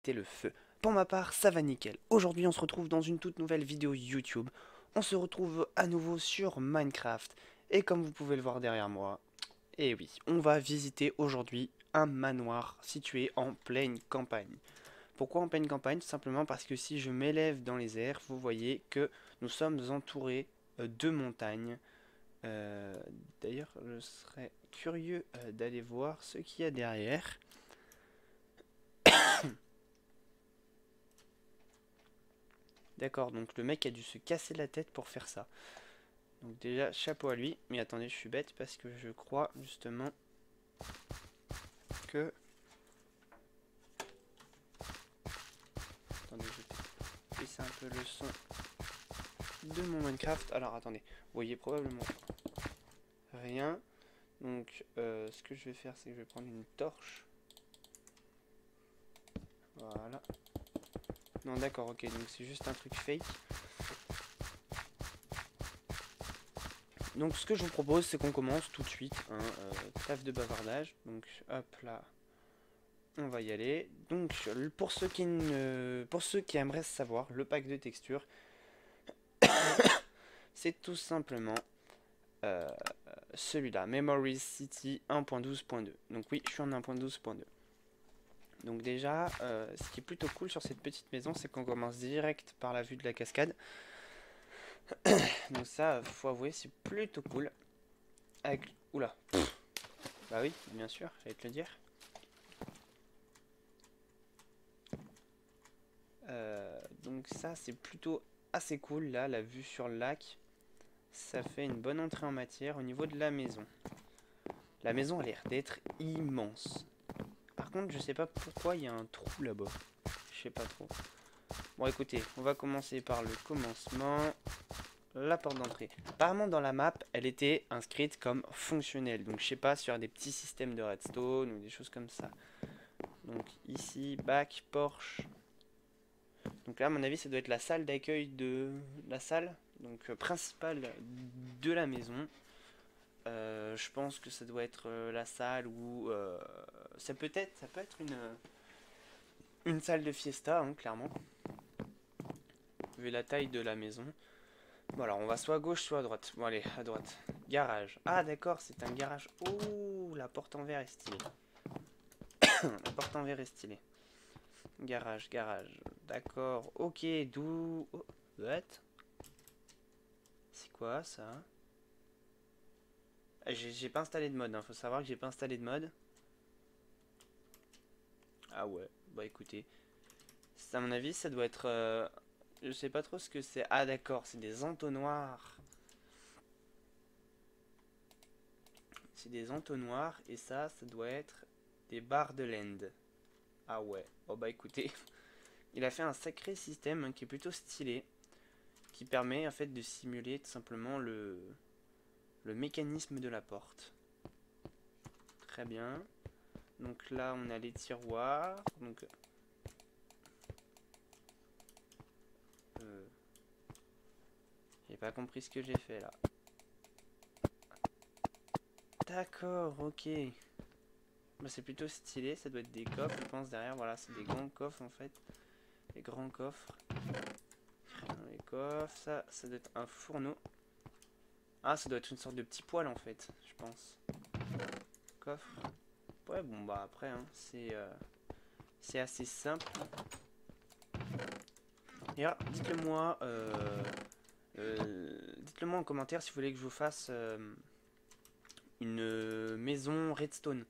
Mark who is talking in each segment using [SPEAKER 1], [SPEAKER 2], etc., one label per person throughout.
[SPEAKER 1] péter le feu. Pour ma part, ça va nickel. Aujourd'hui, on se retrouve dans une toute nouvelle vidéo YouTube. On se retrouve à nouveau sur Minecraft. Et comme vous pouvez le voir derrière moi, eh oui, on va visiter aujourd'hui un manoir situé en pleine campagne. Pourquoi en pleine campagne? Tout simplement parce que si je m'élève dans les airs, vous voyez que nous sommes entourés de montagnes. Euh, D'ailleurs, je serais curieux d'aller voir ce qu'il y a derrière. D'accord, donc le mec a dû se casser la tête pour faire ça. Donc déjà, chapeau à lui. Mais attendez, je suis bête parce que je crois justement que... Attendez, je vais baisser un peu le son de mon Minecraft. Alors attendez, vous voyez probablement rien. Donc ce que je vais faire, c'est que je vais prendre une torche. Voilà. Non d'accord, ok, donc c'est juste un truc fake. Donc ce que je vous propose, c'est qu'on commence tout de suite, hein, trêve de bavardage. Donc hop là, on va y aller. Donc pour ceux qui aimeraient savoir, le pack de textures, c'est tout simplement euh, celui-là, Memories City 1.12.2. Donc oui, je suis en 1.12.2. Donc déjà, ce qui est plutôt cool sur cette petite maison, c'est qu'on commence direct par la vue de la cascade. Donc ça, faut avouer, c'est plutôt cool. Avec... Oula. Bah oui, bien sûr, j'allais te le dire. Donc ça, c'est plutôt assez cool, là, la vue sur le lac. Ça fait une bonne entrée en matière au niveau de la maison. La maison a l'air d'être immense. Par contre, je sais pas pourquoi il y a un trou là-bas. Je sais pas trop. Bon, écoutez, on va commencer par le commencement. La porte d'entrée. Apparemment, dans la map, elle était inscrite comme fonctionnelle. Donc, je sais pas, sur des petits systèmes de redstone ou des choses comme ça. Donc, ici, back, porche. Donc là, à mon avis, ça doit être la salle d'accueil de la salle, donc principale de la maison. Je pense que ça doit être la salle où ça peut être une salle de fiesta, hein, clairement, vu la taille de la maison. Bon, alors on va soit à gauche, soit à droite. Bon, allez, à droite. Garage. Ah, d'accord, c'est un garage. Oh, la porte en verre est stylée. La porte en verre est stylée. Garage, garage. D'accord, ok, d'où... Oh, what? C'est quoi ça? J'ai pas installé de mode, hein. Faut savoir que j'ai pas installé de mode. Ah ouais, bah écoutez. À mon avis, ça doit être... je sais pas trop ce que c'est. Ah d'accord, c'est des entonnoirs. C'est des entonnoirs et ça doit être des barres de land. Ah ouais, oh bah écoutez. Il a fait un sacré système, hein, qui est plutôt stylé. Qui permet en fait de simuler tout simplement le mécanisme de la porte. Très bien. Donc là, on a les tiroirs. Donc... j'ai pas compris ce que j'ai fait là. D'accord, ok. Bah, c'est plutôt stylé, ça doit être des coffres, je pense, derrière. Voilà, c'est des grands coffres en fait. Des grands coffres. Les coffres, ça doit être un fourneau. Ah, ça doit être une sorte de petit poêle en fait, je pense. Coffre. Ouais, bon, bah après, hein, c'est assez simple. Et alors, dites-le moi en commentaire si vous voulez que je vous fasse une maison redstone.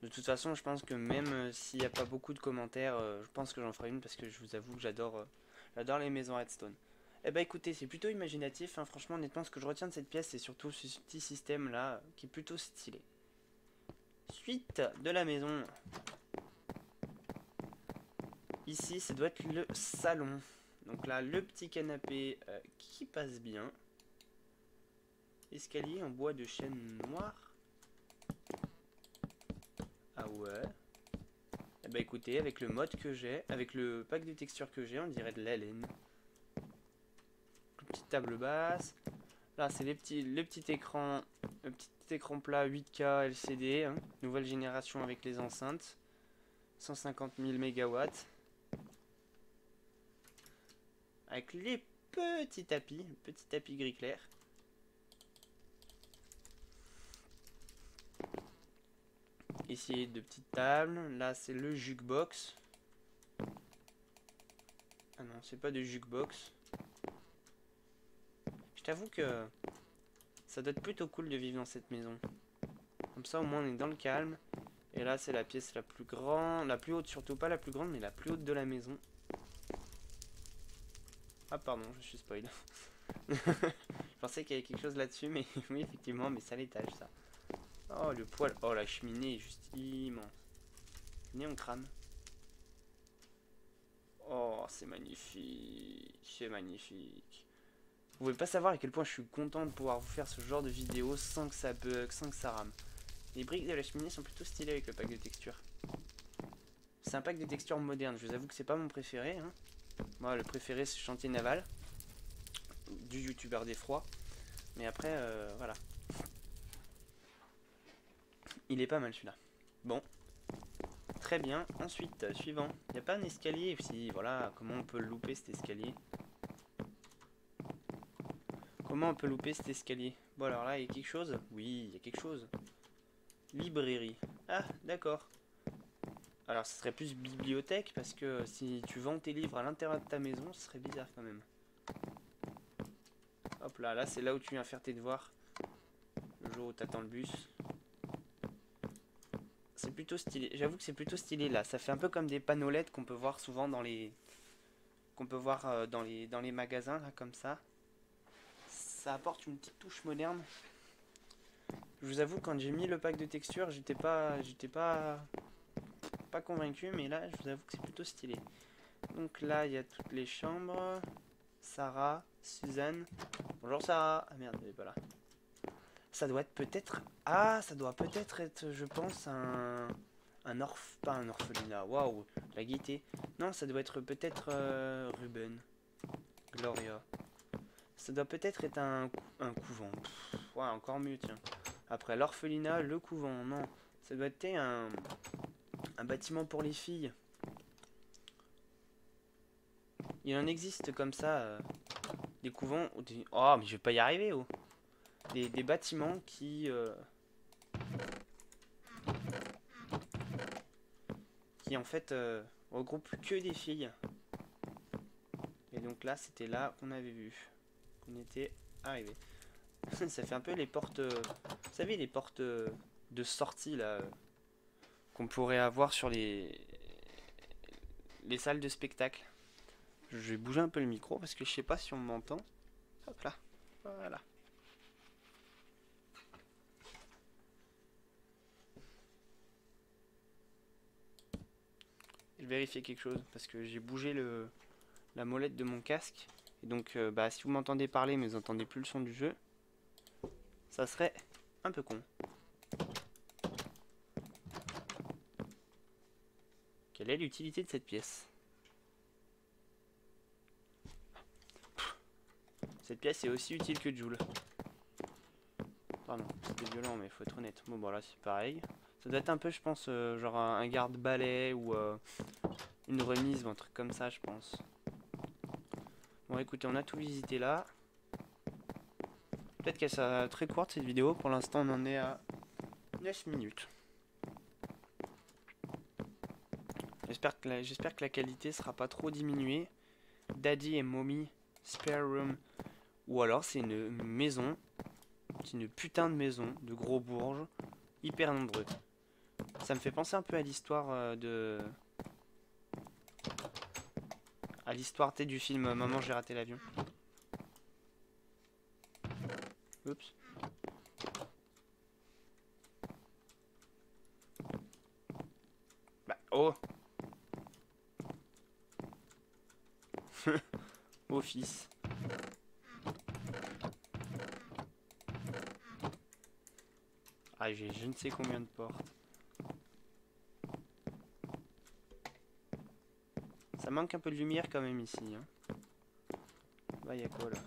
[SPEAKER 1] De toute façon, je pense que même s'il n'y a pas beaucoup de commentaires, je pense que j'en ferai une parce que je vous avoue que j'adore les maisons redstone. Eh bah écoutez, c'est plutôt imaginatif, hein. Franchement, honnêtement, ce que je retiens de cette pièce, c'est surtout ce petit système là qui est plutôt stylé. Suite de la maison. Ici, ça doit être le salon. Donc là, le petit canapé qui passe bien. Escalier en bois de chêne noir. Ah ouais. Eh bah écoutez, avec le mode que j'ai, avec le pack de textures que j'ai, on dirait de la laine. Petite table basse. Là, c'est le petit écran plat 8K LCD, hein, nouvelle génération avec les enceintes. 150 000 mégawatts. avec les petits tapis gris clair. Ici, de petites tables. Là, c'est le jukebox. Ah non, c'est pas de jukebox. Je t'avoue que ça doit être plutôt cool de vivre dans cette maison. Comme ça, au moins, on est dans le calme. Et là, c'est la pièce la plus grande, la plus haute, surtout pas la plus grande, mais la plus haute de la maison. Ah, pardon, je suis spoil. Je pensais qu'il y avait quelque chose là-dessus, mais oui, effectivement, mais c'est à l'étage, ça. Oh, le poêle. Oh, la cheminée est juste immense. Venez, on crame. Oh, c'est magnifique. C'est magnifique. Vous pouvez pas savoir à quel point je suis content de pouvoir vous faire ce genre de vidéo sans que ça bug, sans que ça rame. Les briques de la cheminée sont plutôt stylées avec le pack de textures. C'est un pack de textures moderne. Je vous avoue que c'est pas mon préféré. Hein. Moi, le préféré, c'est Chantier Naval. Du youtubeur d'effroi. Mais après, voilà. Il est pas mal celui-là. Bon. Très bien. Ensuite, suivant. Il n'y a pas un escalier. Si, voilà. Comment on peut louper cet escalier? Comment on peut louper cet escalier? Bon, alors là, il y a quelque chose? Oui, il y a quelque chose. Librairie. Ah, d'accord. Alors, ce serait plus bibliothèque, parce que si tu vends tes livres à l'intérieur de ta maison, ce serait bizarre quand même. Hop là, là c'est là où tu viens faire tes devoirs. Le jour où t'attends le bus. C'est plutôt stylé. J'avoue que c'est plutôt stylé là. Ça fait un peu comme des panneaux LED qu'on peut voir souvent dans les... qu'on peut voir dans les magasins, là, comme ça. Ça apporte une petite touche moderne. Je vous avoue, quand j'ai mis le pack de texture, j'étais pas convaincu, mais là, je vous avoue que c'est plutôt stylé. Donc là, il y a toutes les chambres. Sarah, Suzanne. Bonjour Sarah. Ah merde, elle est pas là. Ça doit être peut-être... Ah, ça doit peut-être être, je pense, pas un orphelinat. Waouh, la gaieté. Non, ça doit être peut-être Ruben. Gloria. Ça doit peut-être être un couvent. Pff, ouais, encore mieux, tiens. Après l'orphelinat, le couvent. Non, ça doit être un bâtiment pour les filles. Il en existe comme ça, des couvents. Oh, mais je vais pas y arriver, oh. Des bâtiments qui en fait regroupent que des filles. Et donc là, c'était là qu'on avait vu, qu'on était arrivé. Ça fait un peu les portes, vous savez, les portes de sortie là, qu'on pourrait avoir sur les salles de spectacle. Je vais bouger un peu le micro parce que je sais pas si on m'entend. Hop là, voilà. Je vais vérifier quelque chose parce que j'ai bougé la molette de mon casque. Et donc, bah, si vous m'entendez parler mais vous n'entendez plus le son du jeu, ça serait un peu con. Quelle est l'utilité de cette pièce? Cette pièce est aussi utile que Joule. Pardon, c'était violent mais il faut être honnête. Bon, voilà, c'est pareil. Ça doit être un peu, je pense, genre un garde-balai ou une remise ou un truc comme ça, je pense. Bon, écoutez, on a tout visité là. Peut-être qu'elle sera très courte cette vidéo. Pour l'instant, on en est à 9 minutes. J'espère que la qualité sera pas trop diminuée. Daddy et Mommy Spare Room. Ou alors c'est une maison. C'est une putain de maison de gros bourges. Hyper nombreux. Ça me fait penser un peu à l'histoire à l'histoire du film Maman j'ai raté l'avion. Oups. Bah oh. Au fils. Ah, j'ai je ne sais combien de portes. Ça manque un peu de lumière quand même ici. Hein. Bah, y'a quoi là?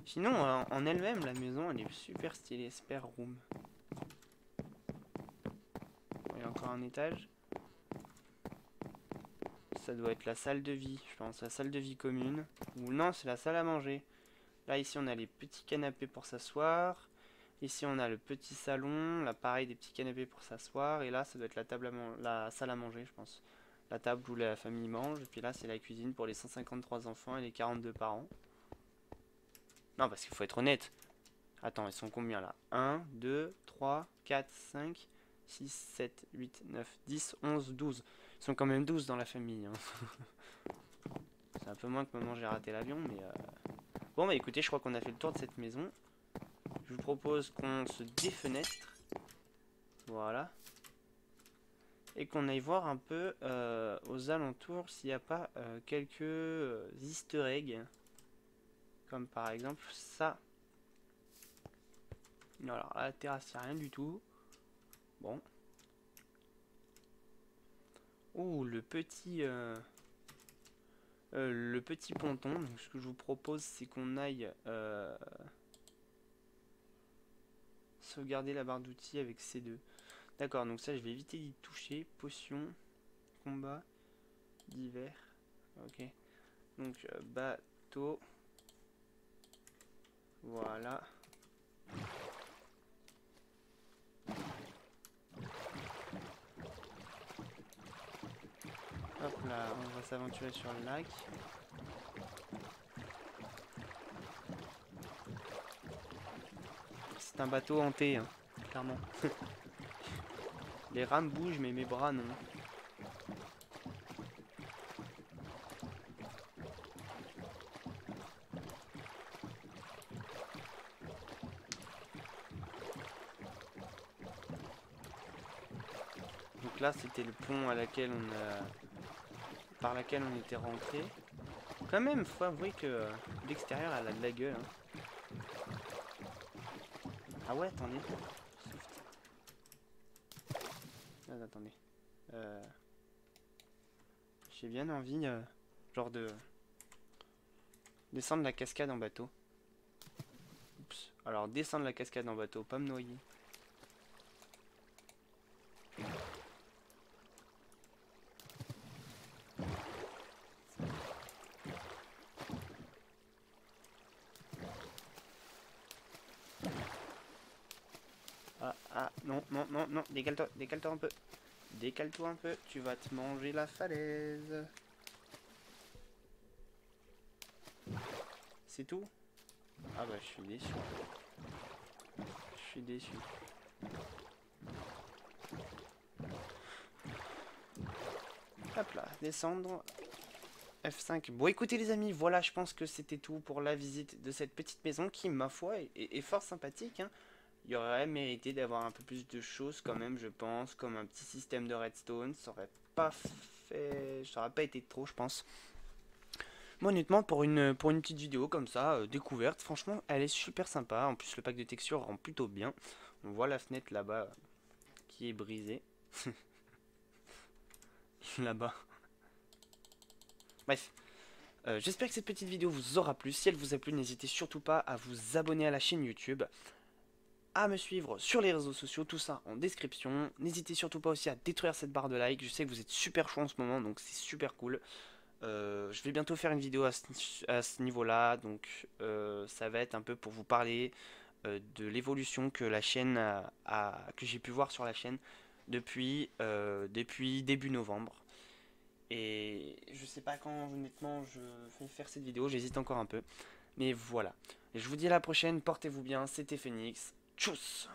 [SPEAKER 1] Sinon, en elle-même, la maison, elle est super stylée. Spare room. Il y a encore un étage. Ça doit être la salle de vie, je pense, la salle de vie commune. Ou non, c'est la salle à manger. Là, ici, on a les petits canapés pour s'asseoir. Ici, on a le petit salon. Là, pareil, des petits canapés pour s'asseoir. Et là, ça doit être la salle à manger, je pense. La table où la famille mange. Et puis là, c'est la cuisine pour les 153 enfants et les 42 parents. Non, parce qu'il faut être honnête. Attends, ils sont combien là? 1, 2, 3, 4, 5, 6, 7, 8, 9, 10, 11, 12. Ils sont quand même 12 dans la famille. Hein. C'est un peu moins que maman j'ai raté l'avion, mais... Bon, bah écoutez, je crois qu'on a fait le tour de cette maison. Je vous propose qu'on se défenestre. Voilà. Et qu'on aille voir un peu aux alentours s'il n'y a pas quelques easter eggs. Comme par exemple ça. Alors, à la terrasse, il n'y a rien du tout. Bon. Oh, le petit ponton. Donc, ce que je vous propose, c'est qu'on aille sauvegarder la barre d'outils avec ces deux. D'accord, donc ça, je vais éviter d'y toucher. Potion, combat, divers. Ok. Donc, bateau. Voilà. Hop là, on va s'aventurer sur le lac. C'est un bateau hanté, hein, clairement. Les rames bougent, mais mes bras non. Donc là, c'était le pont par laquelle on était rentré. Quand même, faut avouer que l'extérieur, elle a de la gueule. Hein. Ah ouais, attendez. Ah, attendez. J'ai bien envie, genre de descendre la cascade en bateau. Oups. Alors, descendre la cascade en bateau, pas me noyer. Ah, non, non, non, non, décale-toi un peu. Décale-toi un peu, tu vas te manger la falaise. C'est tout? Ah bah, je suis déçu. Je suis déçu. Hop là, descendre. F5. Bon, écoutez les amis, voilà, je pense que c'était tout pour la visite de cette petite maison qui, ma foi, est fort sympathique. Hein. Il y aurait mérité d'avoir un peu plus de choses quand même, je pense, comme un petit système de redstone. Ça aurait pas fait... Ça aurait pas été trop, je pense. Moi, honnêtement, pour une petite vidéo comme ça, découverte, franchement, elle est super sympa. En plus, le pack de textures rend plutôt bien. On voit la fenêtre là-bas qui est brisée. Là-bas. Bref. J'espère que cette petite vidéo vous aura plu. Si elle vous a plu, n'hésitez surtout pas à vous abonner à la chaîne YouTube, à me suivre sur les réseaux sociaux, tout ça en description. N'hésitez surtout pas aussi à détruire cette barre de like. Je sais que vous êtes super chaud en ce moment, donc c'est super cool. Je vais bientôt faire une vidéo à ce niveau-là, donc ça va être un peu pour vous parler de l'évolution que la chaîne que j'ai pu voir sur la chaîne depuis début novembre. Et je sais pas quand honnêtement je vais faire cette vidéo, j'hésite encore un peu. Mais voilà. Et je vous dis à la prochaine, portez-vous bien, c'était Phoenix. Tchuss!